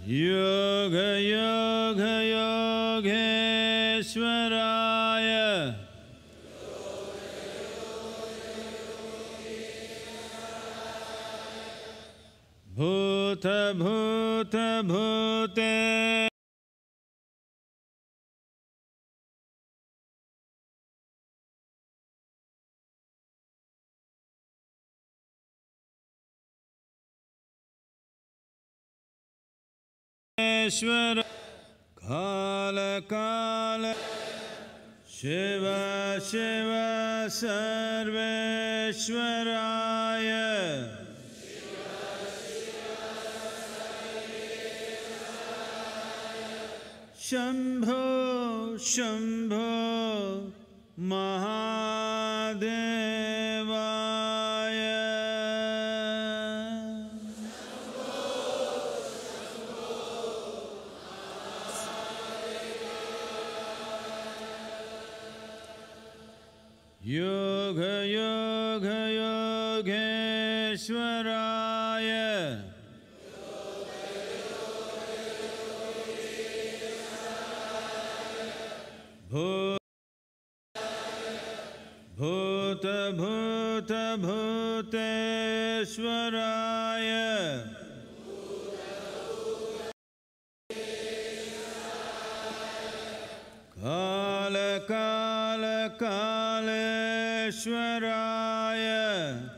Yoga Yoga Yogeshwaraya Bhuta Bhuta Bhute Ishvara Kala Kala Shiva Shiva Sarveshwaraya Shambho Shambho Mahadevaya Yoga Yoga Yogeshwaraya Bhuta Bhuta Bhuteshwaraya Kala Kala Kaleshwaraya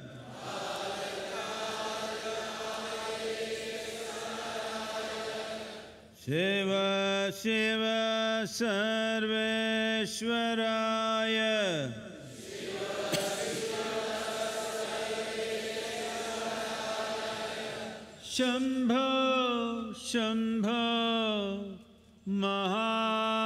Shiva Shiva Sarveshwaraya Shambho Shambho Mahadevaya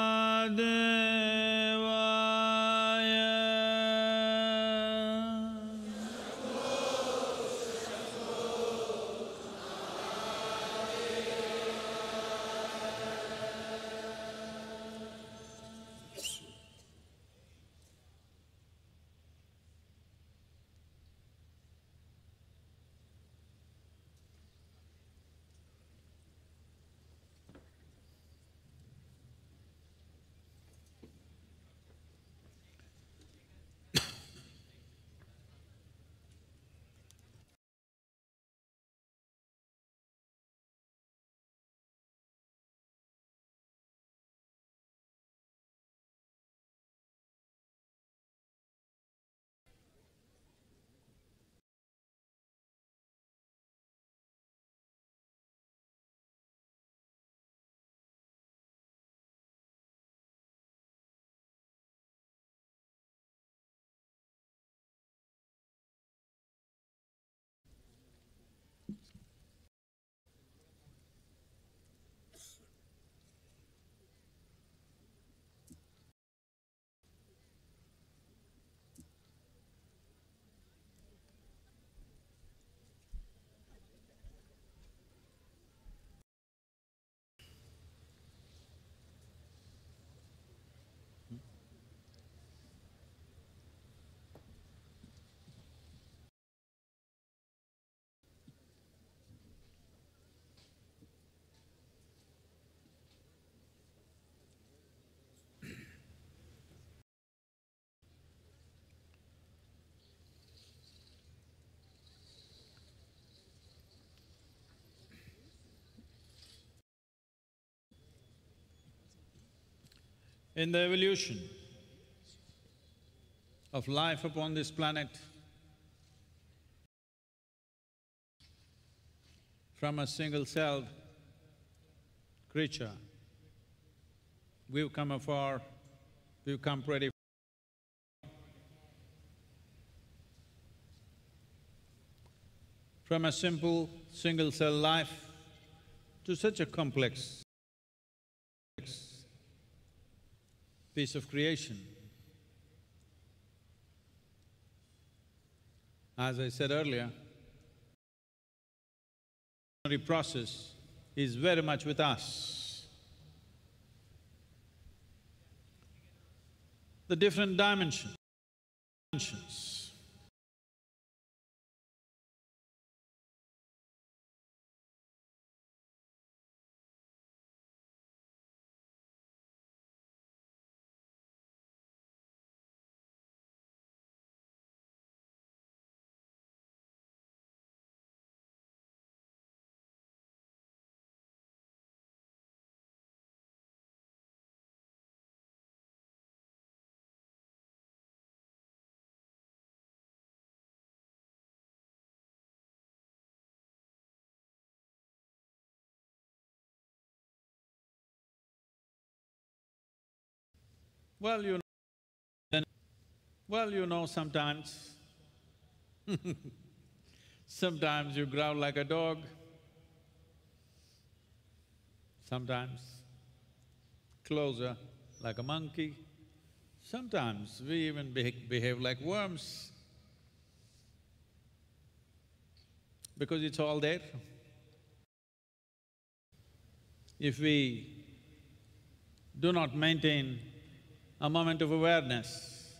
In the evolution of life upon this planet, from a single-celled creature, we've come afar, we've come pretty from a simple single-cell life to such a complex piece of creation. As I said earlier, process is very much with us. The different dimensions. Well, sometimes sometimes you growl like a dog, sometimes closer like a monkey, sometimes we even behave like worms, because it's all there. If we do not maintain a moment of awareness,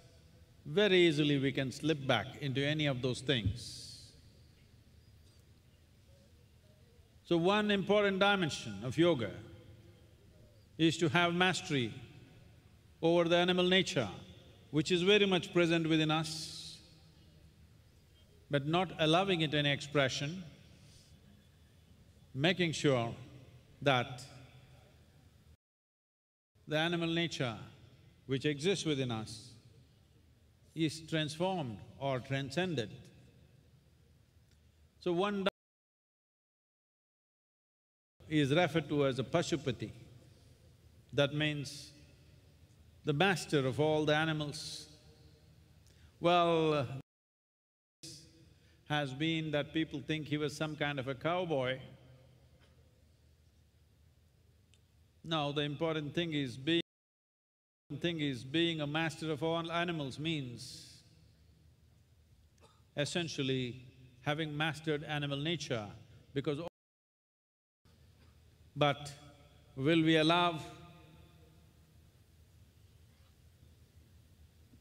very easily we can slip back into any of those things. So one important dimension of yoga is to have mastery over the animal nature, which is very much present within us, but not allowing it any expression, making sure that the animal nature which exists within us is transformed or transcended. So one is referred to as a Pashupati. That means the master of all the animals. Well, has been that people think he was some kind of a cowboy. No, the important thing is being a master of all animals means essentially having mastered animal nature, because but will we allow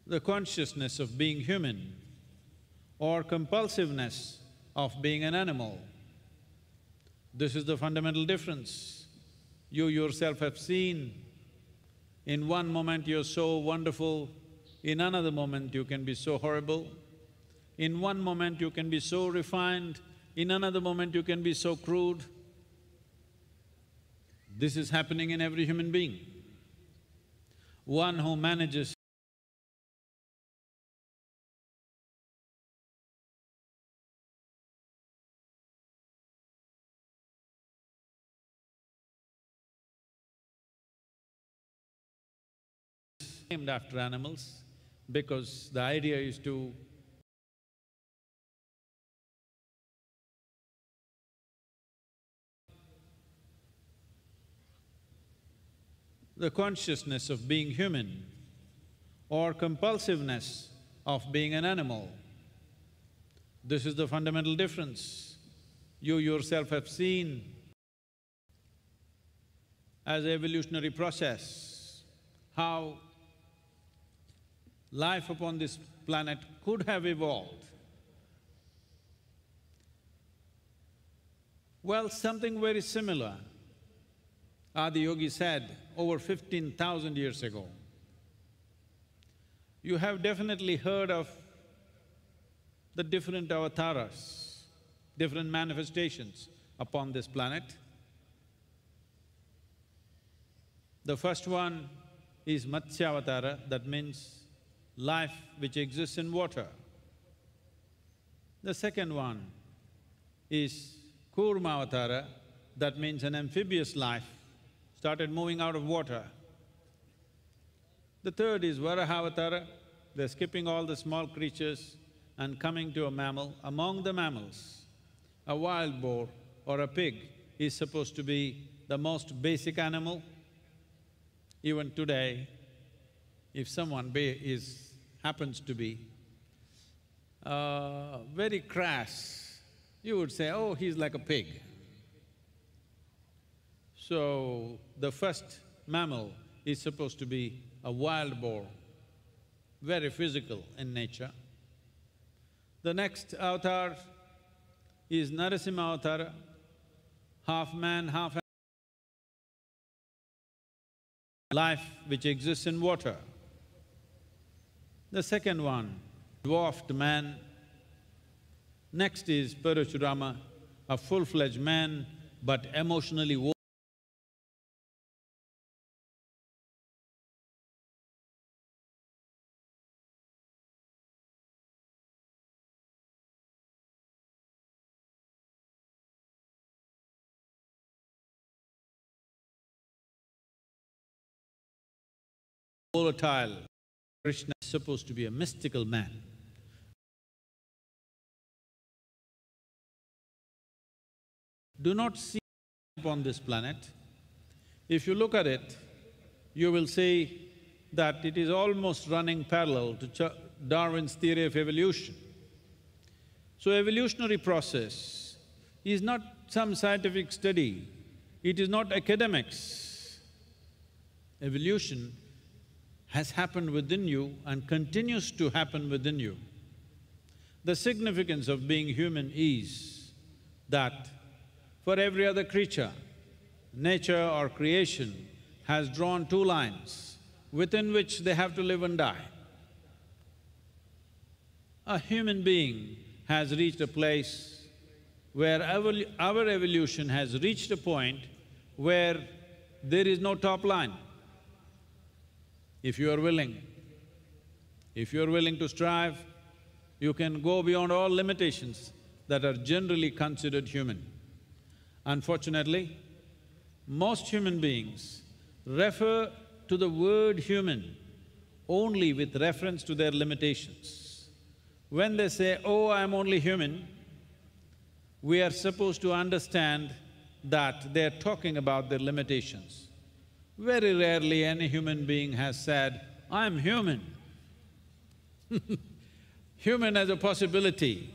the consciousness of being human or compulsiveness of being an animal? This is the fundamental difference. You yourself have seen, in one moment you're so wonderful, in another moment you can be so horrible. In one moment you can be so refined, in another moment you can be so crude. This is happening in every human being. One who manages named after animals, because the idea is to the consciousness of being human or compulsiveness of being an animal. This is the fundamental difference. You yourself have seen as an evolutionary process how life upon this planet could have evolved. Well, something very similar, Adiyogi said over 15,000 years ago. You have definitely heard of the different avatars, different manifestations upon this planet. The first one is Matsyavatara, that means life which exists in water. The second one is Kurmavatara, that means an amphibious life, started moving out of water. The third is Varahavatara, they're skipping all the small creatures and coming to a mammal. Among the mammals, a wild boar or a pig is supposed to be the most basic animal. Even today, if someone happens to be very crass, you would say, oh, he's like a pig. So, the first mammal is supposed to be a wild boar, very physical in nature. The next avatar is Narasimha avatar, half man, half life which exists in water. The second one, dwarfed man. Next is Parashurama, a full-fledged man but emotionally volatile. Krishna is supposed to be a mystical man. Do not see on this planet. If you look at it, you will see that it is almost running parallel to Darwin's theory of evolution. So evolutionary process is not some scientific study, it is not academics. Evolution has happened within you and continues to happen within you. The significance of being human is that for every other creature, nature or creation has drawn two lines within which they have to live and die. A human being has reached a place where our evolution has reached a point where there is no top line. If you are willing to strive, you can go beyond all limitations that are generally considered human. Unfortunately, most human beings refer to the word human only with reference to their limitations. When they say, "Oh, I'm only human," we are supposed to understand that they're talking about their limitations. Very rarely any human being has said, "I'm human." Human as a possibility,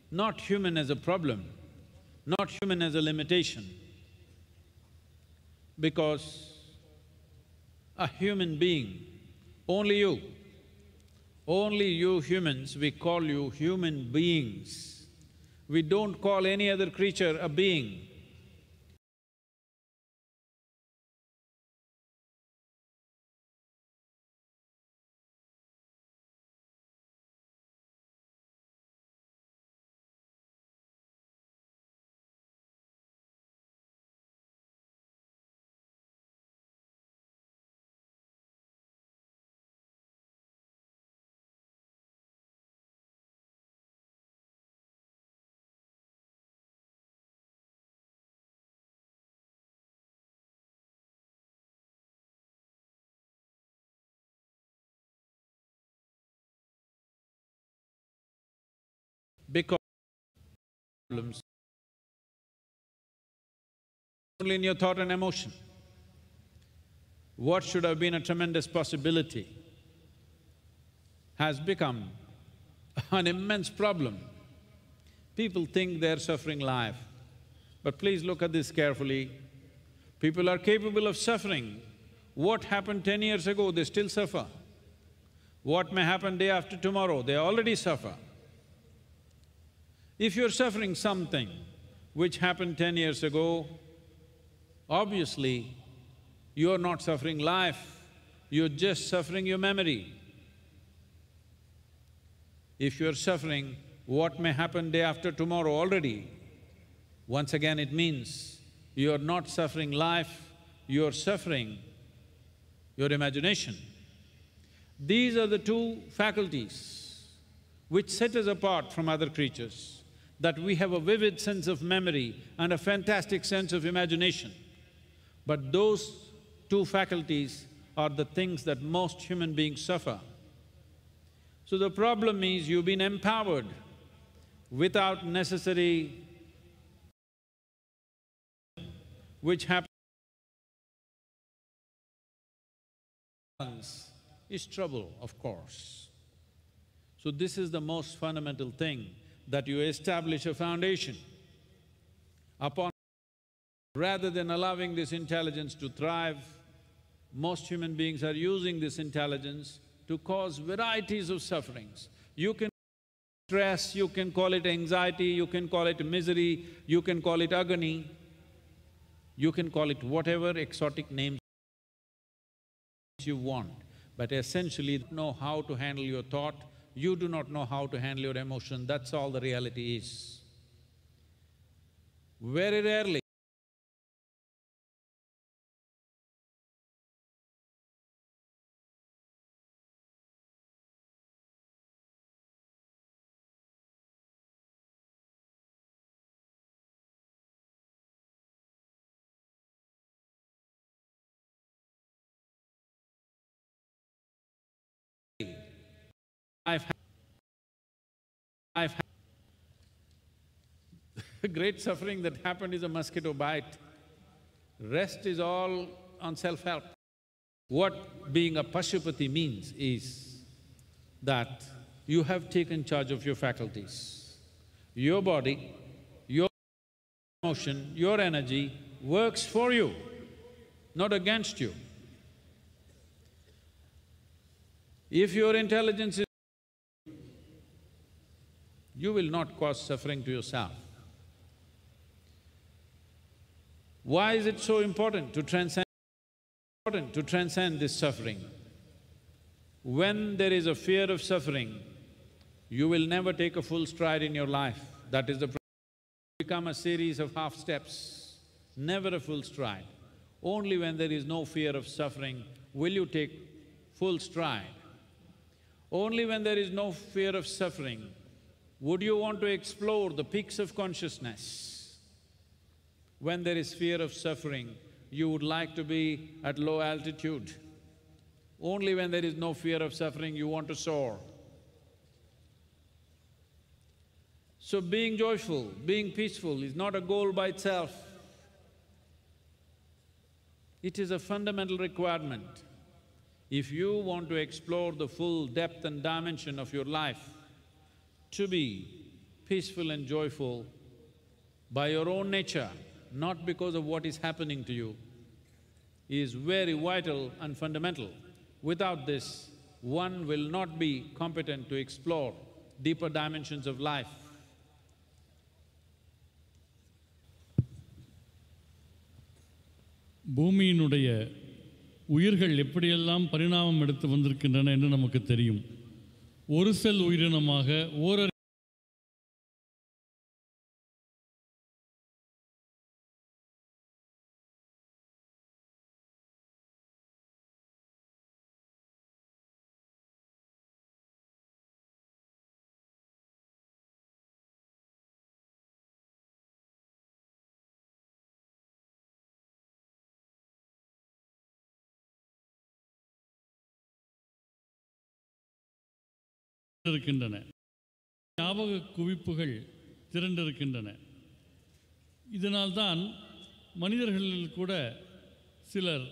not human as a problem, not human as a limitation. Because a human being, only you humans, we call you human beings. We don't call any other creature a being. Because problems only in your thought and emotion. What should have been a tremendous possibility has become an immense problem. People think they're suffering life, but please look at this carefully. People are capable of suffering. What happened 10 years ago, they still suffer. What may happen day after tomorrow, they already suffer. If you're suffering something which happened 10 years ago, obviously you're not suffering life, you're just suffering your memory. If you're suffering what may happen day after tomorrow already, once again it means you're not suffering life, you're suffering your imagination. These are the two faculties which set us apart from other creatures, that we have a vivid sense of memory and a fantastic sense of imagination. But those two faculties are the things that most human beings suffer. So the problem is you've been empowered without necessary… which happens is trouble, of course. So this is the most fundamental thing, that you establish a foundation upon Rather than allowing this intelligence to thrive, most human beings are using this intelligence to cause varieties of sufferings. You can stress, you can call it anxiety, you can call it misery, you can call it agony, you can call it whatever exotic names you want, but essentially you don't know how to handle your thought, you do not know how to handle your emotion, that's all the reality is. Very rarely I've had the great suffering that happened is a mosquito bite. Rest is all on self-help. What being a Pashupati means is that you have taken charge of your faculties. Your body, your emotion, your energy works for you, not against you. If your intelligence is, you will not cause suffering to yourself. Why is it so important to transcend this suffering? When there is a fear of suffering, you will never take a full stride in your life. That is the problem. Become a series of half steps, never a full stride. Only when there is no fear of suffering will you take full stride. Only when there is no fear of suffering would you want to explore the peaks of consciousness. When there is fear of suffering, you would like to be at low altitude. Only when there is no fear of suffering, you want to soar. So being joyful, being peaceful is not a goal by itself. It is a fundamental requirement. If you want to explore the full depth and dimension of your life, to be peaceful and joyful by your own nature, not because of what is happening to you, is very vital and fundamental. Without this, one will not be competent to explore deeper dimensions of life. பூமியினுடைய உயிர்கள் எப்படியெல்லாம் பரிணாமம் எடுத்து வந்திருக்கின்றன என்று நமக்கு தெரியும். ஒரு செல் உயிரினமாக ஓரறிவு இருக்கின்றன. ஞாபக குவிப்புகள் திரண்டிருக்கின்றன. இதனால்தான் மனிதர்களில் கூட சிலர்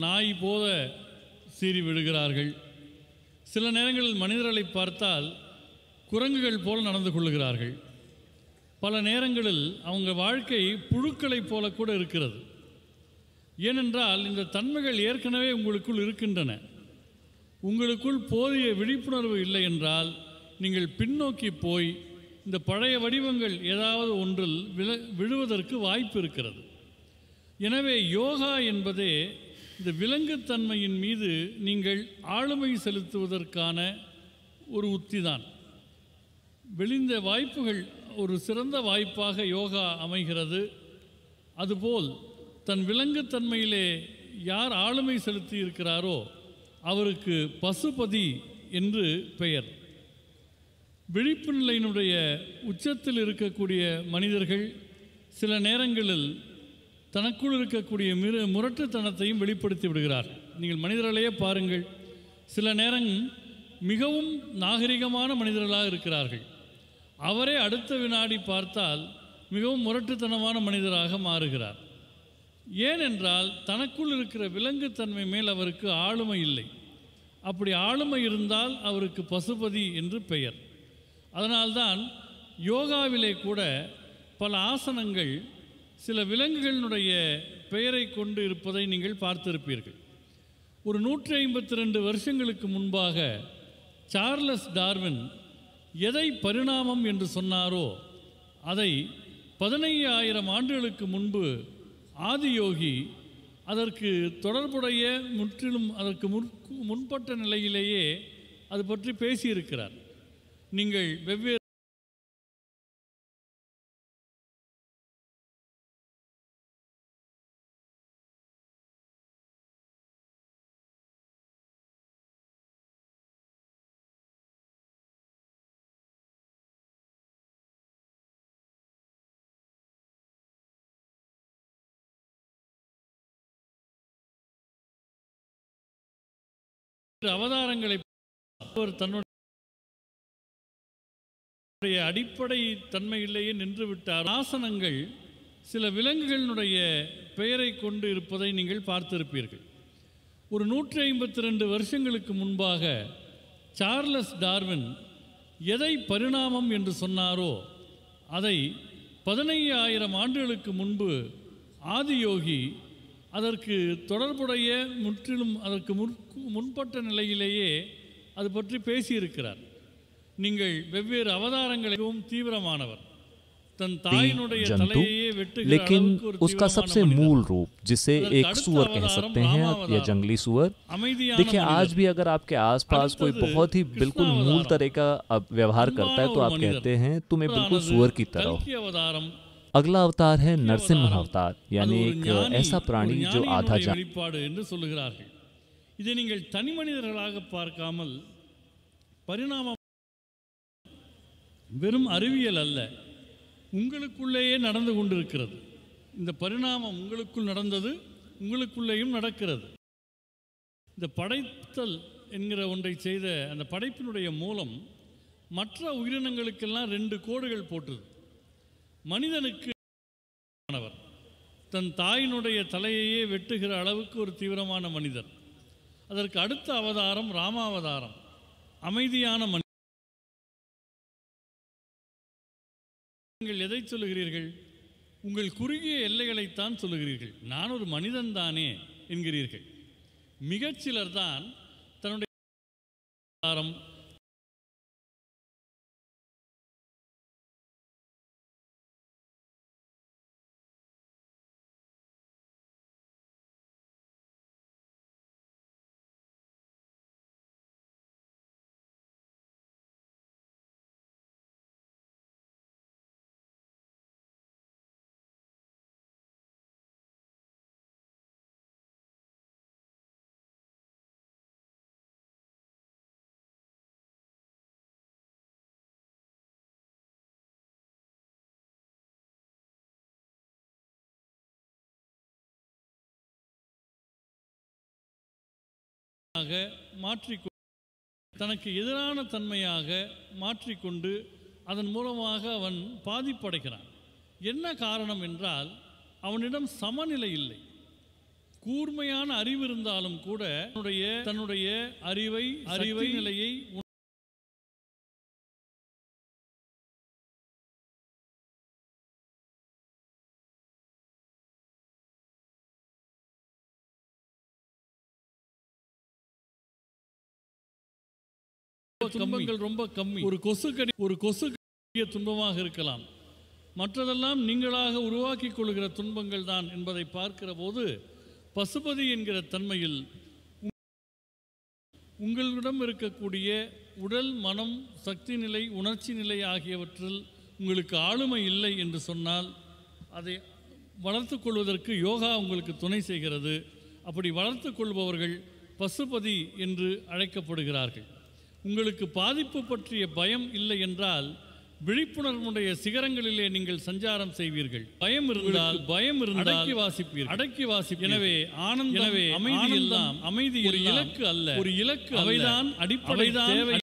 நாய் போல சீறி விடுகிறார்கள். சில நேரங்களில் மனிதர்களை பார்த்தால் குரங்குகள் போல் நடந்து கொள்கிறார்கள். பல நேரங்களில் அவங்க வாழ்க்கை புழுக்களைப் போல கூட இருக்கிறது. ஏனென்றால் இந்த தன்மைகள் ஏற்கனவே உங்களுக்குள் இருக்கின்றன. உங்களுக்குள் போதிய விழிப்புணர்வு இல்லை என்றால் நீங்கள் பின்னோக்கி போய் இந்த பழைய வடிவங்கள் ஏதாவது ஒன்றில் விழுவதற்கு வாய்ப்பு இருக்கிறது. எனவே யோகா என்பதே இந்த விலங்குத்தன்மையின் மீது நீங்கள் ஆளுமை செலுத்துவதற்கான ஒரு உத்திதான். வெளிந்த வாய்ப்புகள் ஒரு சிறந்த வாய்ப்பாக யோகா அமைகிறது. அதுபோல் தன் விலங்குத்தன்மையிலே யார் ஆளுமை செலுத்தி இருக்கிறாரோ அவருக்கு பசுபதி என்று பெயர். விழிப்பு நிலையினுடைய உச்சத்தில் இருக்கக்கூடிய மனிதர்கள் சில நேரங்களில் தனக்குள் இருக்கக்கூடிய முரட்டுத்தனத்தையும் வெளிப்படுத்தி விடுகிறார். நீங்கள் மனிதர்களையே பாருங்கள். சில நேரம் மிகவும் நாகரிகமான மனிதர்களாக இருக்கிறார்கள். அவரே அடுத்த வினாடி பார்த்தால் மிகவும் முரட்டுத்தனமான மனிதராக மாறுகிறார். ஏனென்றால் தனக்குள் இருக்கிற விலங்குத்தன்மை மேல் அவருக்கு ஆளுமை இல்லை. அப்படி ஆளுமை இருந்தால் அவருக்கு பசுபதி என்று பெயர். அதனால்தான் யோகாவிலே கூட பல ஆசனங்கள் சில விலங்குகளினுடைய பெயரை கொண்டு இருப்பதை நீங்கள் பார்த்திருப்பீர்கள். ஒரு 152 வருஷங்களுக்கு முன்பாக சார்லஸ் டார்வின் எதை பரிணாமம் என்று சொன்னாரோ அதை 15,000 ஆண்டுகளுக்கு முன்பு ஆதியோகி அதற்கு தொடர்புடைய முற்றிலும் அதற்கு முன்பட்ட நிலையிலேயே அது பற்றி பேசியிருக்கிறார். நீங்கள் வெவ்வேறு அவதாரங்களை அவர் தன்னுடைய அடிப்படை தன்மையிலேயே நின்றுவிட்டார். ஆசனங்கள் சில விலங்குகளினுடைய பெயரை கொண்டு இருப்பதை நீங்கள் பார்த்திருப்பீர்கள். ஒரு 152 வருஷங்களுக்கு முன்பாக சார்லஸ் டார்வின் எதை பரிணாமம் என்று சொன்னாரோ அதை 15,000 ஆண்டுகளுக்கு முன்பு ஆதியோகி அதற்கு தொடர்புடைய முற்றிலும் அதற்கு முன்பட்ட நிலையிலேயே அது பற்றி பேசியிருக்கிறார். நீங்கள் வெவ்வேறு அவதாரங்களுக்கும் தீவிரமானவர். तन जंतु, लेकिन उसका सबसे मूल रूप जिसे एक सुअर कह सकते हैं या जंगली सुअर। देखिए आज भी अगर आपके आसपास कोई बहुत ही बिल्कुल मूल तरह का व्यवहार करता है तो आप कहते हैं तुम्हें बिल्कुल सुअर की तरह हो। अगला अवतार है नरसिम्हा अवतार, यानी एक ऐसा प्राणी जो आधा இதை நீங்கள் தனி மனிதர்களாக பார்க்காமல் பரிணாமம் வெறும் அறிவியல் அல்ல, உங்களுக்குள்ளேயே நடந்து கொண்டிருக்கிறது. இந்த பரிணாமம் உங்களுக்குள் நடந்தது, உங்களுக்குள்ளேயும் நடக்கிறது. இந்த படைத்தல் என்கிற ஒன்றை செய்த அந்த படைப்பினுடைய மூலம் மற்ற உயிரினங்களுக்கெல்லாம் 2 கோடுகள் போட்டது. மனிதனுக்கு தன் தாயினுடைய தலையையே வெட்டுகிற அளவுக்கு ஒரு தீவிரமான மனிதர். அதற்கு அடுத்த அவதாரம் ராமாவதாரம், அமைதியான மனிதன். நீங்கள் எதை சொல்லுகிறீர்கள்? உங்கள் குறுகிய எல்லைகளைத்தான் சொல்லுகிறீர்கள். நான் ஒரு மனிதன் தானே என்கிறீர்கள். மிகச்சிலர் தான் தன்னுடைய மாற்றிக்கொண்டு தனக்கு எதிரான தன்மையாக மாற்றிக்கொண்டு அதன் மூலமாக அவன் பாதிப்படைகிறான். என்ன காரணம் என்றால் அவனிடம் சமநிலை இல்லை. கூர்மையான அறிவு இருந்தாலும் கூட தன்னுடைய அறிவை நிலையை துன்பங்கள் ரொம்ப கம்மி. ஒரு கொசுக்கடிய துன்பமாக இருக்கலாம், மற்றதெல்லாம் நீங்களாக உருவாக்கி கொள்கிற துன்பங்கள் தான் என்பதை பார்க்கிற போது பசுபதி என்கிற தன்மையில் உங்களிடம் இருக்கக்கூடிய உடல், மனம், சக்தி நிலை, உணர்ச்சி நிலை ஆகியவற்றில் உங்களுக்கு ஆளுமை இல்லை என்று சொன்னால் அதை வளர்த்து கொள்வதற்கு யோகா உங்களுக்கு துணை செய்கிறது. அப்படி வளர்த்து கொள்பவர்கள் பசுபதி என்று அழைக்கப்படுகிறார்கள். உங்களுக்கு பாதிப்பு பற்றிய பயம் இல்லை என்றால் விழிப்புணர்வுடைய சிகரங்களிலே நீங்கள் சஞ்சாரம் செய்வீர்கள். பயம் இருந்தால் அடக்கி வாசிப்பீர்கள். எனவே ஆனந்தம், அமைதி ஒரு இலக்கு அல்ல, ஒரு இலக்கு அவைதான் அடிப்படை தேவை.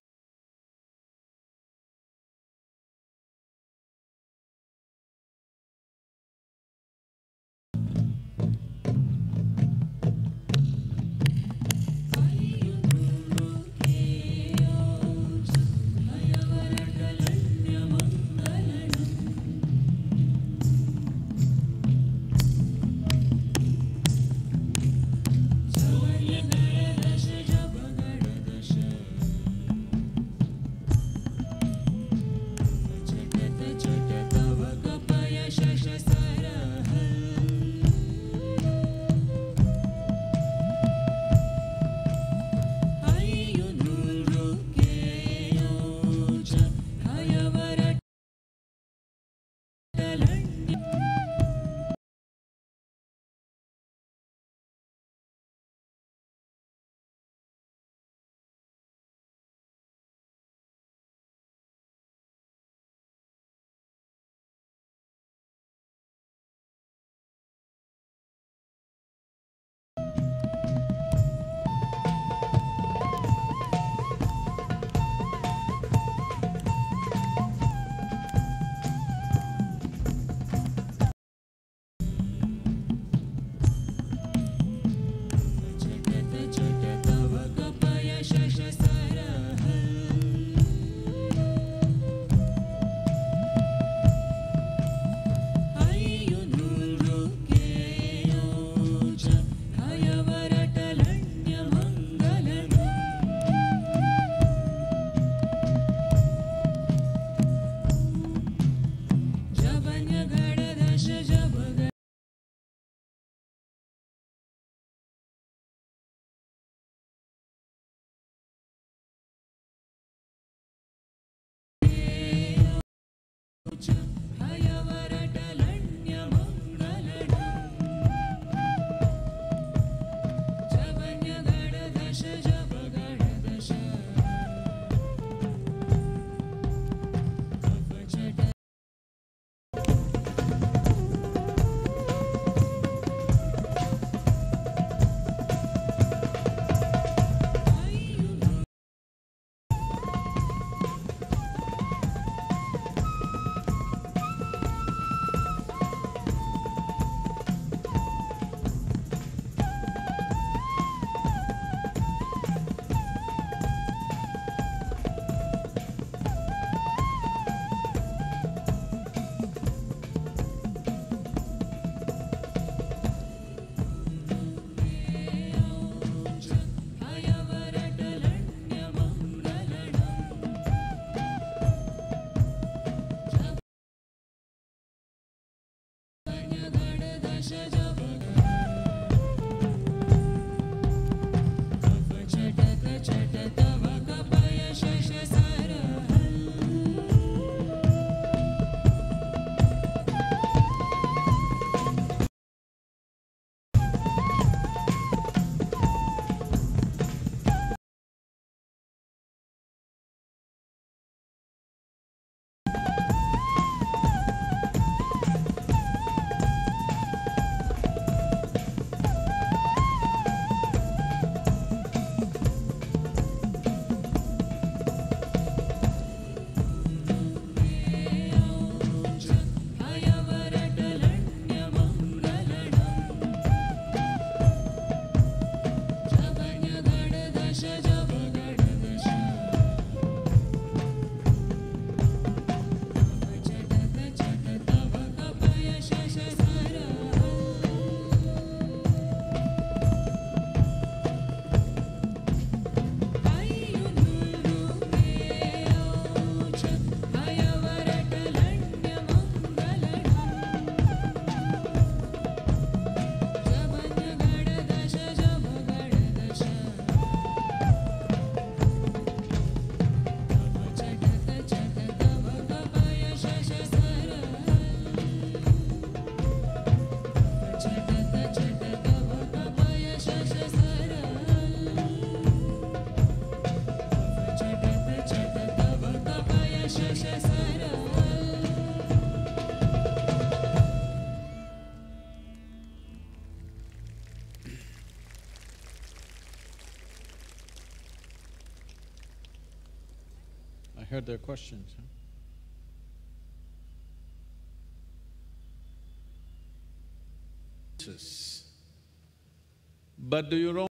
I heard their questions, huh? But do you know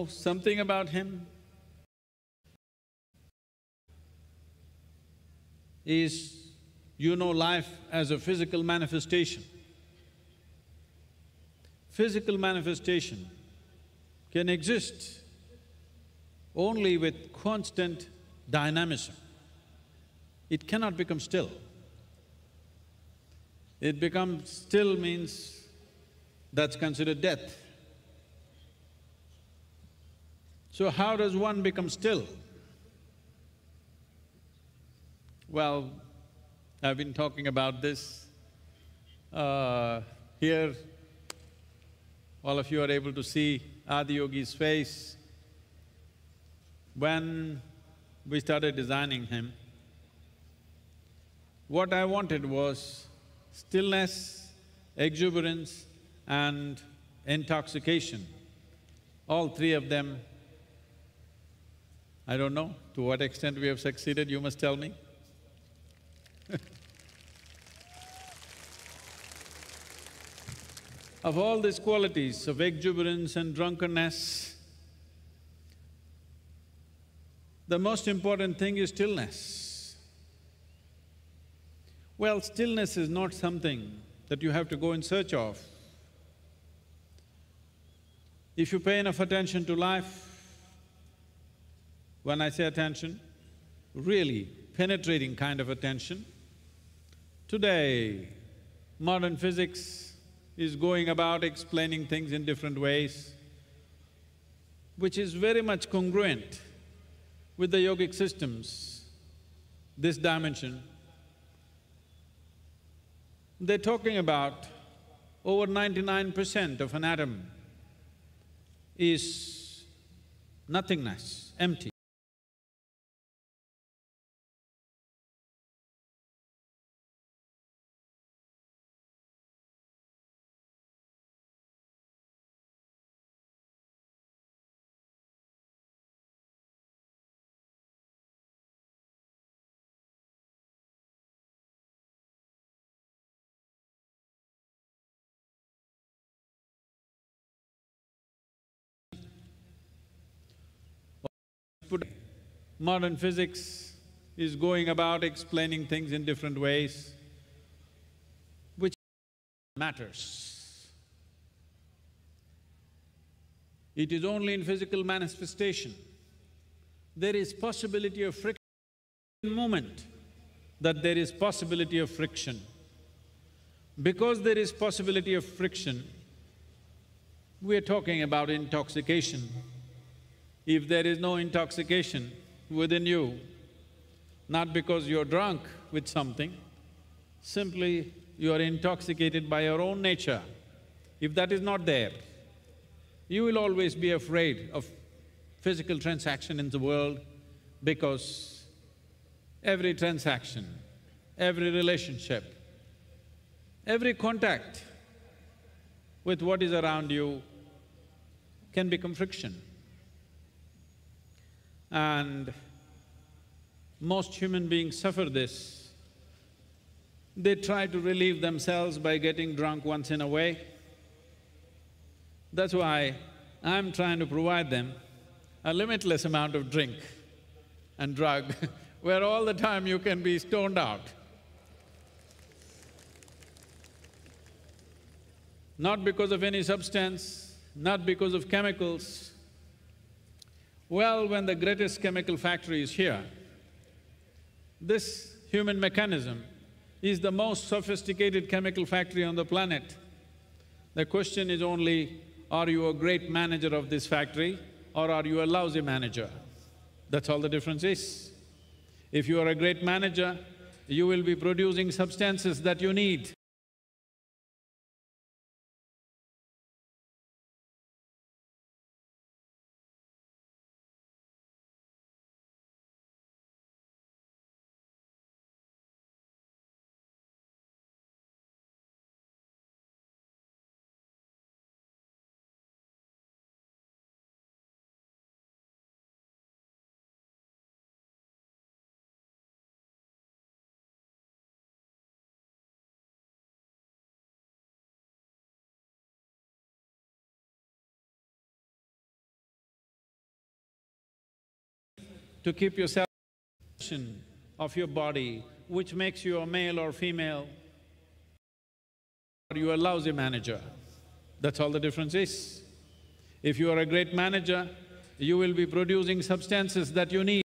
something about him? Is, you know life as a physical manifestation. Physical manifestation can exist only with constant dynamism. It cannot become still. It becomes still means that's considered death. So how does one become still? Well, I've been talking about this. Here, all of you are able to see Adiyogi's face. When we started designing him, what I wanted was stillness, exuberance and intoxication. All three of them, I don't know to what extent we have succeeded, you must tell me. Of all these qualities of exuberance and drunkenness, the most important thing is stillness. Well, stillness is not something that you have to go in search of. If you pay enough attention to life, when I say attention, really penetrating kind of attention, today modern physics is going about explaining things in different ways, which is very much congruent with the yogic systems, this dimension. They're talking about over 99% of an atom is nothingness, empty. put… Modern physics is going about explaining things in different ways, which matters. It is only in physical manifestation there is possibility of friction. Moment that there is possibility of friction. Because there is possibility of friction, we are talking about intoxication. If there is no intoxication within you, not because you're drunk with something, simply you are intoxicated by your own nature. If that is not there, you will always be afraid of physical transaction in the world, because every transaction, every relationship, every contact with what is around you can become friction. And most human beings suffer this. They try to relieve themselves by getting drunk once in a way. That's why I'm trying to provide them a limitless amount of drink and drug where all the time you can be stoned out. Not because of any substance, not because of chemicals. Well, when the greatest chemical factory is here, this human mechanism is the most sophisticated chemical factory on the planet. The question is only, are you a great manager of this factory or are you a lousy manager? That's all the difference is. If you are a great manager, you will be producing substances that you need. To keep yourself of your body, which makes you a male or female, or you are a lousy manager. That's all the difference is. If you are a great manager, you will be producing substances that you need.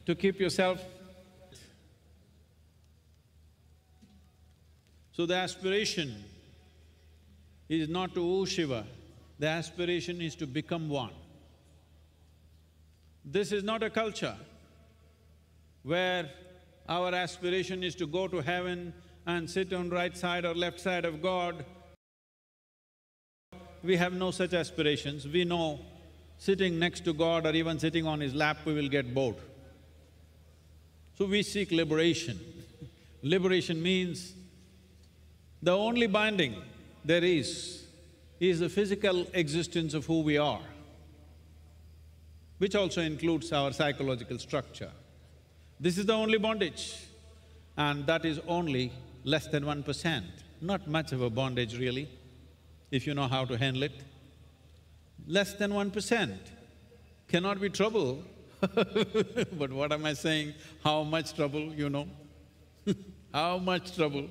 To keep yourself… So the aspiration is not to woo Shiva, the aspiration is to become one. This is not a culture where our aspiration is to go to heaven and sit on right side or left side of God. We have no such aspirations. We know sitting next to God or even sitting on His lap, we will get bored. So we seek liberation. Liberation means the only binding there is the physical existence of who we are, which also includes our psychological structure. This is the only bondage, and that is only less than 1%. Not much of a bondage really, if you know how to handle it. Less than 1%. Cannot be trouble but what am I saying? How much trouble, you know? How much trouble?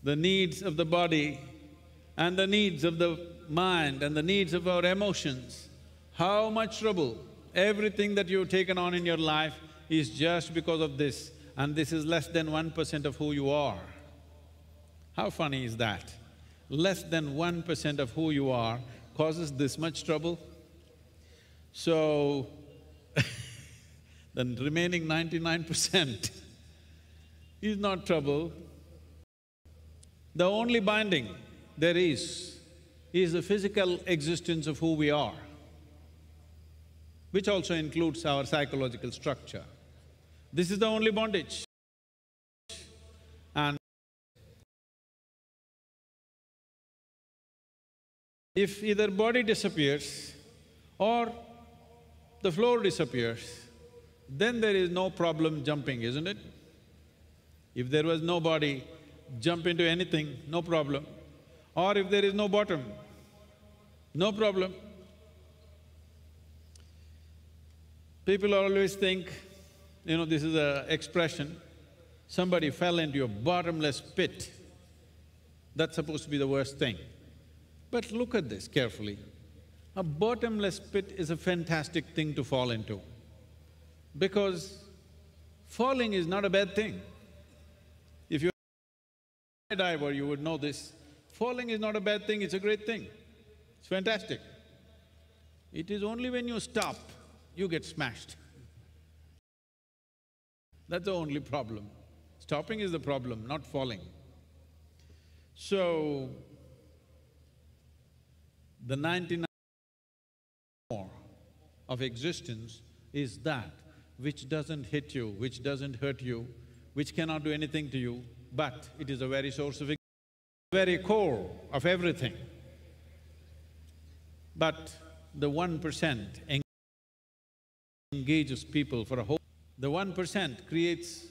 The needs of the body and the needs of the mind and the needs of our emotions, how much trouble? Everything that you've taken on in your life is just because of this, and this is less than 1% of who you are. How funny is that? Less than 1% of who you are causes this much trouble? So, the remaining 99% is not trouble. The only binding there is the physical existence of who we are, which also includes our psychological structure. This is the only bondage. And if either body disappears or the floor disappears, then there is no problem jumping, isn't it? If there was no body, jump into anything, no problem. Or if there is no bottom, no problem. People always think, this is an expression, somebody fell into a bottomless pit. That's supposed to be the worst thing. But look at this carefully. A bottomless pit is a fantastic thing to fall into, because falling is not a bad thing. If you're a diver, you would know this. Falling is not a bad thing, it's a great thing. It's fantastic. It is only when you stop, you get smashed. That's the only problem. Stopping is the problem, not falling. So, the 99 more of existence is that which doesn't hit you, which doesn't hurt you, which cannot do anything to you, but it is the very source of existence, the very core of everything. But the 1% engages people for a whole… The 1% creates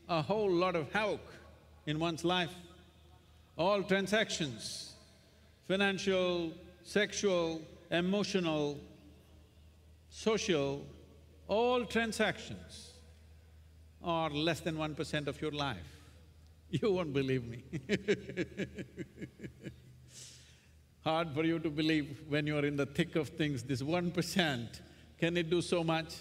a whole lot of havoc in one's life. All transactions, financial, sexual, emotional, social, all transactions are less than 1% of your life. You won't believe me. Hard for you to believe when you're in the thick of things, this 1%, can it do so much?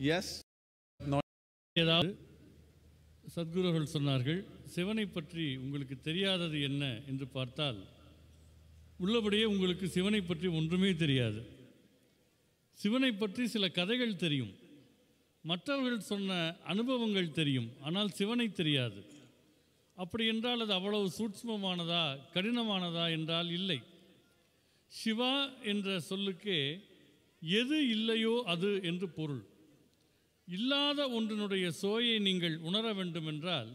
Yes? No. ஏதாவது சத்குருகள் சொன்னார்கள், சிவனை பற்றி உங்களுக்கு தெரியாதது என்ன என்று பார்த்தால், உள்ளபடியே உங்களுக்கு சிவனை பற்றி ஒன்றுமே தெரியாது. சிவனை பற்றி சில கதைகள் தெரியும், மற்றவர்கள் சொன்ன அனுபவங்கள் தெரியும், ஆனால் சிவனை தெரியாது. அப்படி என்றால் அது அவ்வளவு சூட்சுமமானதா, கடினமானதா என்றால் இல்லை. சிவா என்ற சொல்லுக்கே எது இல்லையோ அது என்று பொருள். இல்லாத ஒன்றினுடைய சோயை நீங்கள் உணர வேண்டுமென்றால்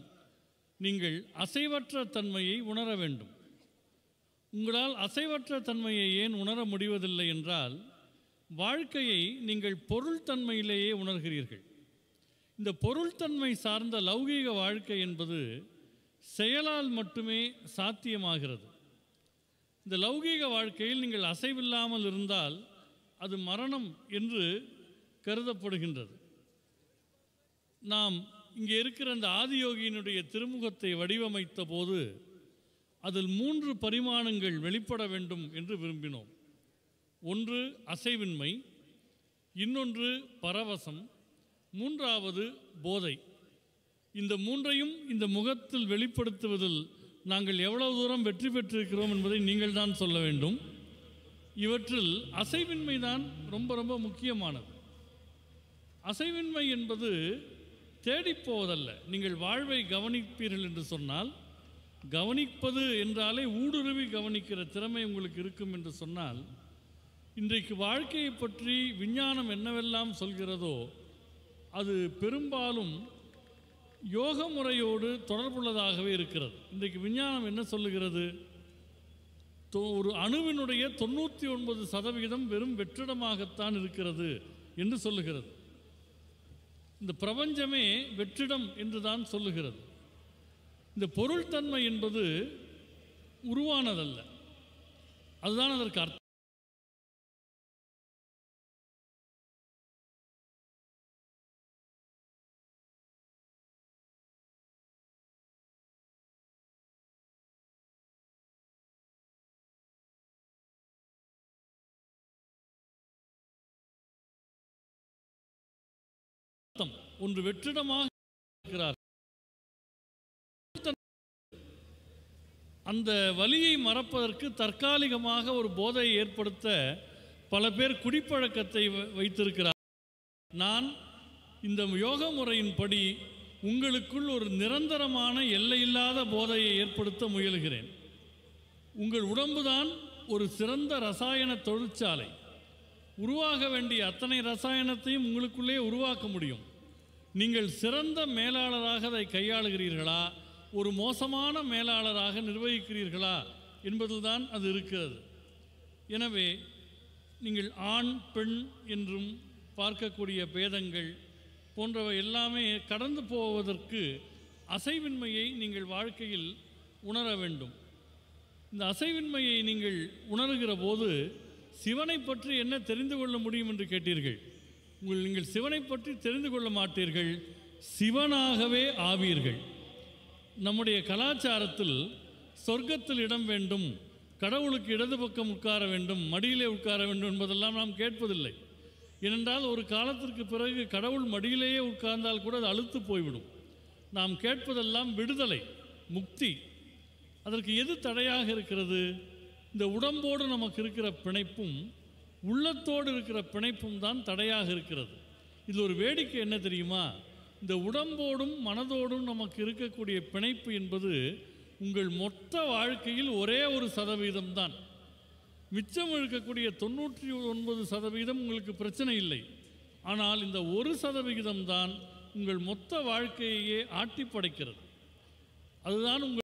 நீங்கள் அசைவற்ற தன்மையை உணர வேண்டும். உங்களால் அசைவற்ற தன்மையை ஏன் உணர முடிவதில்லை என்றால், வாழ்க்கையை நீங்கள் பொருள்தன்மையிலேயே உணர்கிறீர்கள். இந்த பொருள்தன்மை சார்ந்த லௌகீக வாழ்க்கை என்பது செயலால் மட்டுமே சாத்தியமாகிறது. இந்த லௌகீக வாழ்க்கையில் நீங்கள் அசைவில்லாமல் இருந்தால் அது மரணம் என்று கருதப்படுகின்றது. நாம் இங்கே இருக்கிற அந்த ஆதியோகியினுடைய திருமுகத்தை வடிவமைத்த போது அதில் 3 பரிமாணங்கள் வெளிப்பட வேண்டும் என்று விரும்பினோம். ஒன்று அசைவின்மை, இன்னொன்று பரவசம், மூன்றாவது போதை. இந்த 3ஐயும் இந்த முகத்தில் வெளிப்படுத்துவதில் நாங்கள் எவ்வளவு தூரம் வெற்றி பெற்றிருக்கிறோம் என்பதை நீங்கள் தான் சொல்ல வேண்டும். இவற்றில் அசைவின்மை தான் ரொம்ப ரொம்ப முக்கியமானது. அசைவின்மை என்பது தேடிப்போவதல்ல. நீங்கள் வாழ்வை கவனிப்பீர்கள் என்று சொன்னால், கவனிப்பது என்றாலே ஊடுருவி கவனிக்கிற திறமை உங்களுக்கு இருக்கும் என்று சொன்னால், இன்றைக்கு வாழ்க்கையை பற்றி விஞ்ஞானம் என்னவெல்லாம் சொல்கிறதோ அது பெரும்பாலும் யோக முறையோடு தொடர்புள்ளதாகவே இருக்கிறது. இன்றைக்கு விஞ்ஞானம் என்ன சொல்லுகிறது? ஒரு அணுவினுடைய 99% வெறும் வெற்றிடமாகத்தான் இருக்கிறது என்று சொல்லுகிறது. இந்த பிரபஞ்சமே வெற்றிடம் என்றுதான் சொல்லுகிறது. இந்த பொருள்தன்மை என்பது உருவானதல்ல, அதுதான் அதற்கு அர்த்தம். ஒன்று வெற்றிடமாக இருக்கிறார். அந்த வலியை மறப்பதற்கு தற்காலிகமாக ஒரு போதையை ஏற்படுத்த பல பேர் குடிப்பழக்கத்தை வைத்திருக்கிறார். நான் இந்த யோக முறையின்படி உங்களுக்குள் ஒரு நிரந்தரமான எல்லையில்லாத போதையை ஏற்படுத்த முயலுகிறேன். உங்கள் உடம்புதான் ஒரு சிறந்த ரசாயன தொழிற்சாலை. உருவாக வேண்டிய அத்தனை ரசாயனத்தையும் உங்களுக்குள்ளே உருவாக்க முடியும். நீங்கள் சிறந்த மேலாளராக அதை கையாளுகிறீர்களா, ஒரு மோசமான மேலாளராக நிர்வகிக்கிறீர்களா என்பதில்தான் அது இருக்கிறது. எனவே நீங்கள் ஆண் பெண் என்றும் பார்க்கக்கூடிய பேதங்கள் போன்றவை எல்லாமே கடந்து போவதற்கு அசைவின்மையை நீங்கள் வாழ்க்கையில் உணர வேண்டும். இந்த அசைவின்மையை நீங்கள் உணர்கிற போது சிவனை பற்றி என்ன தெரிந்து கொள்ள முடியும் என்று கேட்டீர்கள். நீங்கள் சிவனை பற்றி தெரிந்து கொள்ள மாட்டீர்கள், சிவனாகவே ஆவீர்கள். நம்முடைய கலாச்சாரத்தில் சொர்க்கத்தில் இடம் வேண்டும், கடவுளுக்கு இடது பக்கம் உட்கார வேண்டும், மடியிலே உட்கார வேண்டும் என்பதெல்லாம் நாம் கேட்பதில்லை. ஏனென்றால் ஒரு காலத்திற்கு பிறகு கடவுள் மடியிலேயே உட்கார்ந்தால் கூட அது அழுத்து போய்விடும். நாம் கேட்பதெல்லாம் விடுதலை, முக்தி. அதற்கு எது தடையாக இருக்கிறது? இந்த உடம்போடு நமக்கு இருக்கிற பிணைப்பும் உள்ளத்தோடு இருக்கிற பிணைப்பும் தான் தடையாக இருக்கிறது. இதில் ஒரு வேடிக்கை என்ன தெரியுமா? இந்த உடம்போடும் மனதோடும் நமக்கு இருக்கக்கூடிய பிணைப்பு என்பது உங்கள் மொத்த வாழ்க்கையில் ஒரே ஒரு சதவீதம் தான். மிச்சம் இருக்கக்கூடிய 99% உங்களுக்கு பிரச்சனை இல்லை. ஆனால் இந்த 1% தான் உங்கள் மொத்த வாழ்க்கையே ஆட்டி படைக்கிறது. அதுதான் உங்கள்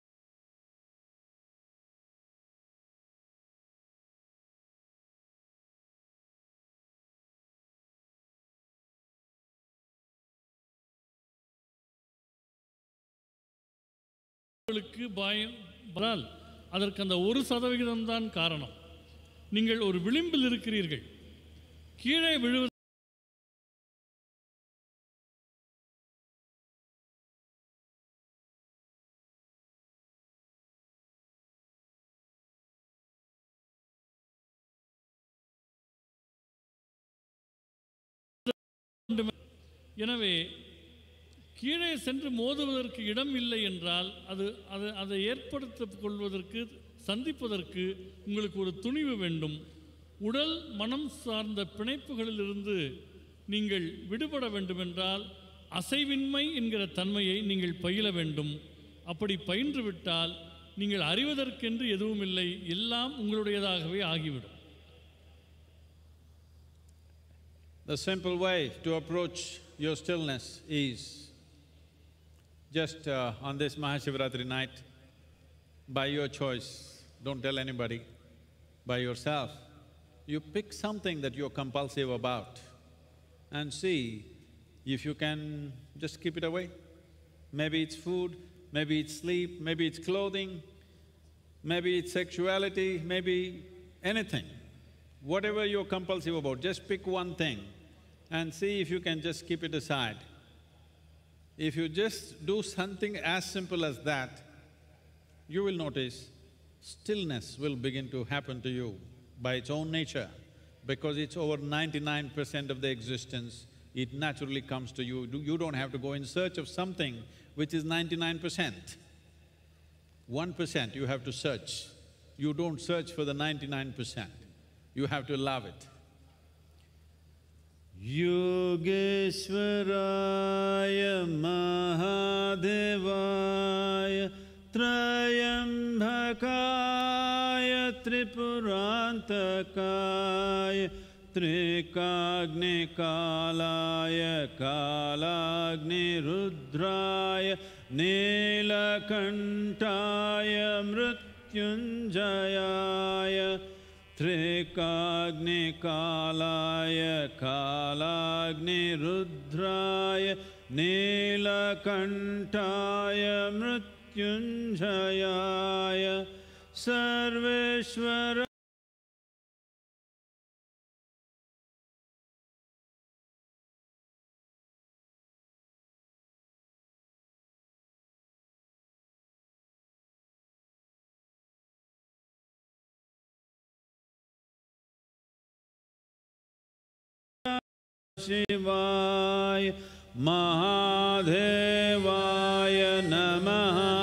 பயம். அதற்கு அந்த 1% தான் காரணம். நீங்கள் ஒரு விளிம்பில் இருக்கிறீர்கள், கீழே விழுவது எனவே கீழே சென்று மோதுவதற்கு இடம் இல்லை என்றால் அதை ஏற்படுத்திக் கொள்வதற்கு, சந்திப்பதற்கு உங்களுக்கு ஒரு துணிவு வேண்டும். உடல் மனம் சார்ந்த பிணைப்புகளிலிருந்து நீங்கள் விடுபட வேண்டுமென்றால் அசைவின்மை என்கிற தன்மையை நீங்கள் பயில வேண்டும். அப்படி பயின்றுவிட்டால் நீங்கள் அறிவதற்கென்று எதுவும் இல்லை, எல்லாம் உங்களுடையதாகவே ஆகிவிடும். The simple way to approach your stillness is just on this Mahasivaratri night, by your choice, don't tell anybody, by yourself, you pick something that you're compulsive about and see if you can just keep it away. Maybe it's food, maybe it's sleep, maybe it's clothing, maybe it's sexuality, maybe anything. Whatever you're compulsive about, just pick one thing and see if you can just keep it aside. If you just do something as simple as that, you will notice stillness will begin to happen to you by its own nature. Because it's over 99% of the existence, it naturally comes to you. You don't have to go in search of something which is 99%. 1% you have to search. You don't search for the 99%. You have to love it. Yogeshwaraya Mahadevaya Trayambhakaya Tripurantakaya Trikagnikalaya Kalagnirudraya Nilakantaya Mrityunjayaya Trikagnikalaya Kalagnirudraya Nilakantaya Mrityunjayaya Sarveshwara Shivaya Mahadevaya Namaha.